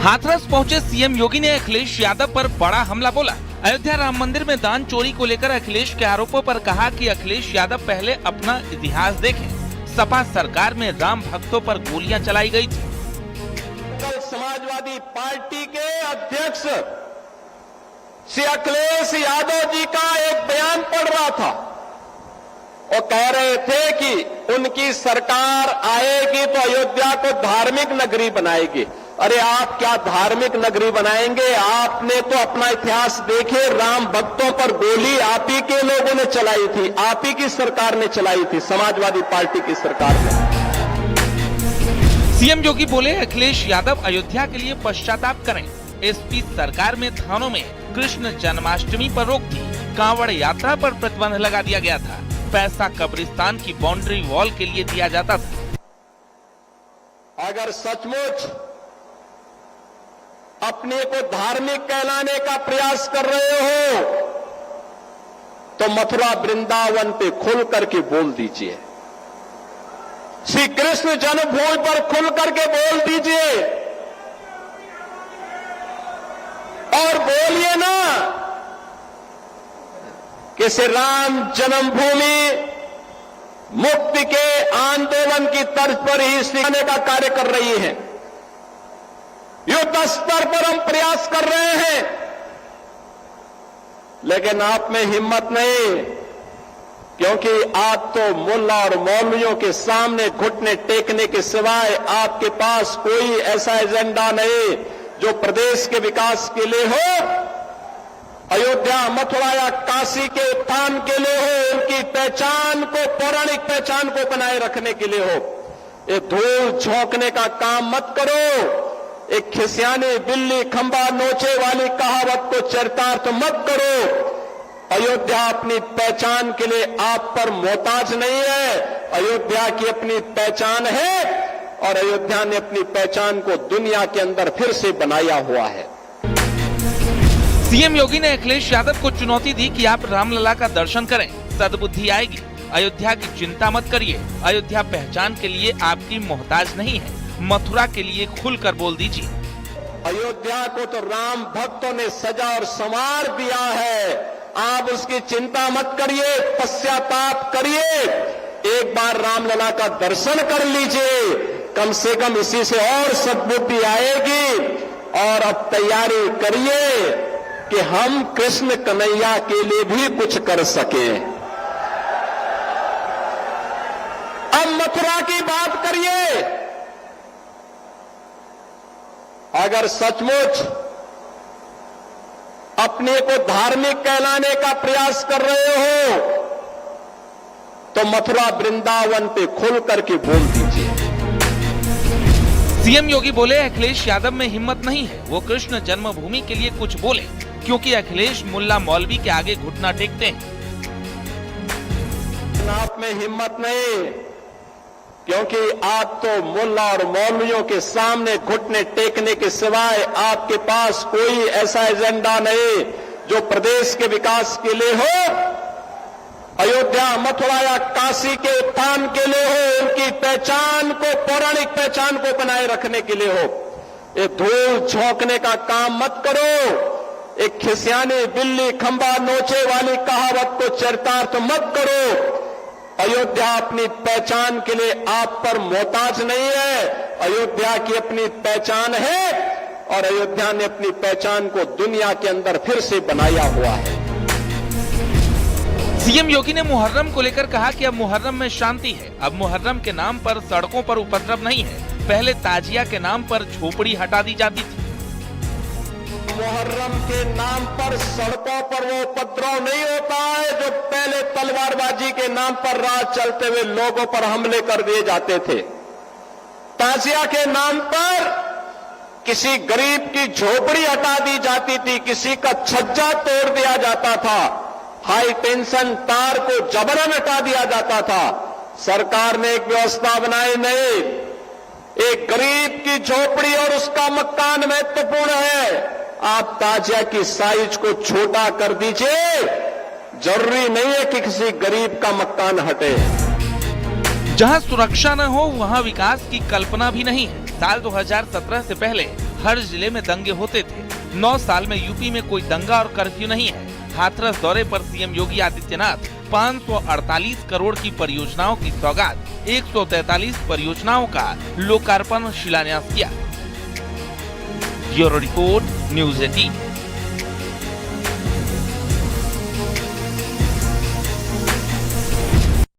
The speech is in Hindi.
हाथरस पहुंचे सीएम योगी ने अखिलेश यादव पर बड़ा हमला बोला। अयोध्या राम मंदिर में दान चोरी को लेकर अखिलेश के आरोपों पर कहा कि अखिलेश यादव पहले अपना इतिहास देखें। सपा सरकार में राम भक्तों पर गोलियां चलाई गई थी। कल समाजवादी पार्टी के अध्यक्ष श्री अखिलेश यादव जी का एक बयान पढ़ रहा था। वो कह रहे थे कि उनकी सरकार आएगी तो अयोध्या को धार्मिक नगरी बनाएगी। अरे आप क्या धार्मिक नगरी बनाएंगे? आपने तो अपना इतिहास देखे, राम भक्तों पर गोली आप ही के लोगों ने चलाई थी, आप ही की सरकार ने चलाई थी, समाजवादी पार्टी की सरकार ने। सीएम योगी बोले अखिलेश यादव अयोध्या के लिए पश्चाताप करें। एसपी सरकार में थानों में कृष्ण जन्माष्टमी पर रोक थी। कांवड़ यात्रा पर प्रतिबंध लगा दिया गया था। पैसा कब्रिस्तान की बाउंड्री वॉल के लिए दिया जाता था। अगर सचमुच अपने को धार्मिक कहलाने का प्रयास कर रहे हो तो मथुरा वृंदावन पे खुल करके बोल दीजिए। श्री कृष्ण जन्मभूमि पर खुल करके बोल दीजिए और बोलिए ना कि श्री राम जन्मभूमि मुक्ति के आंदोलन की तर्ज पर ही सिखाने का कार्य कर रही है। युद्ध स्तर पर हम प्रयास कर रहे हैं, लेकिन आप में हिम्मत नहीं, क्योंकि आप तो मुल्ला और मौलवियों के सामने घुटने टेकने के सिवाय आपके पास कोई ऐसा एजेंडा नहीं जो प्रदेश के विकास के लिए हो, अयोध्या, मथुरा या काशी के उत्थान के लिए हो, उनकी पहचान को, पौराणिक पहचान को बनाए रखने के लिए हो। ये धूल झोंकने का काम मत करो। एक खिसियानी बिल्ली खंबा नोचे वाली कहावत को चरितार्थ मत करो। अयोध्या अपनी पहचान के लिए आप पर मोहताज नहीं है। अयोध्या की अपनी पहचान है और अयोध्या ने अपनी पहचान को दुनिया के अंदर फिर से बनाया हुआ है। सीएम योगी ने अखिलेश यादव को चुनौती दी कि आप रामलला का दर्शन करें, सद्बुद्धि आएगी। अयोध्या की चिंता मत करिए। अयोध्या पहचान के लिए आपकी मोहताज नहीं है। मथुरा के लिए खुलकर बोल दीजिए। अयोध्या को तो राम भक्तों ने सजा और संवार दिया है। आप उसकी चिंता मत करिए, पश्चाताप करिए। एक बार रामलला का दर्शन कर लीजिए, कम से कम इसी से और सद्बुद्धि आएगी। और अब तैयारी करिए कि हम कृष्ण कन्हैया के लिए भी कुछ कर सके। अब मथुरा की बात करिए। अगर सचमुच अपने को धार्मिक कहलाने का प्रयास कर रहे हो तो मथुरा वृंदावन पे खुल करके बोल दीजिए। सीएम योगी बोले अखिलेश यादव में हिम्मत नहीं है, वो कृष्ण जन्मभूमि के लिए कुछ बोले, क्योंकि अखिलेश मुल्ला मौलवी के आगे घुटना टेकते हैं। आप में हिम्मत नहीं, क्योंकि आप तो मुल्ला और मौलवियों के सामने घुटने टेकने के सिवाय आपके पास कोई ऐसा एजेंडा नहीं जो प्रदेश के विकास के लिए हो, अयोध्या, मथुरा या काशी के उत्थान के लिए हो, उनकी पहचान को, पौराणिक पहचान को बनाए रखने के लिए हो। ये धूल झोंकने का काम मत करो। एक खिसियानी बिल्ली खंबा नोचे वाली कहावत को चरितार्थ मत करो। अयोध्या अपनी पहचान के लिए आप पर मोहताज नहीं है। अयोध्या की अपनी पहचान है और अयोध्या ने अपनी पहचान को दुनिया के अंदर फिर से बनाया हुआ है। सीएम योगी ने मुहर्रम को लेकर कहा कि अब मुहर्रम में शांति है। अब मुहर्रम के नाम पर सड़कों पर उपद्रव नहीं है। पहले ताजिया के नाम पर झोपड़ी हटा दी जाती थी। मुहर्रम के नाम पर सड़कों पर वो उपद्रव नहीं होता है जो पहले तलवारबाजी के नाम पर रात चलते हुए लोगों पर हमले कर दिए जाते थे। ताजिया के नाम पर किसी गरीब की झोपड़ी हटा दी जाती थी, किसी का छज्जा तोड़ दिया जाता था, हाई टेंशन तार को जबरन हटा दिया जाता था। सरकार ने एक व्यवस्था बनाई नहीं। एक गरीब की झोपड़ी और उसका मकान महत्वपूर्ण है। आप ताजिया की साइज को छोटा कर दीजिए, जरूरी नहीं है कि किसी गरीब का मकान हटे। जहां सुरक्षा न हो वहां विकास की कल्पना भी नहीं है। साल 2017 से पहले हर जिले में दंगे होते थे। 9 साल में यूपी में कोई दंगा और कर्फ्यू नहीं है। हाथरस दौरे पर सीएम योगी आदित्यनाथ 548 करोड़ की परियोजनाओं की सौगात, 143 परियोजनाओं का लोकार्पण और शिलान्यास किया। Bureau report, news 18।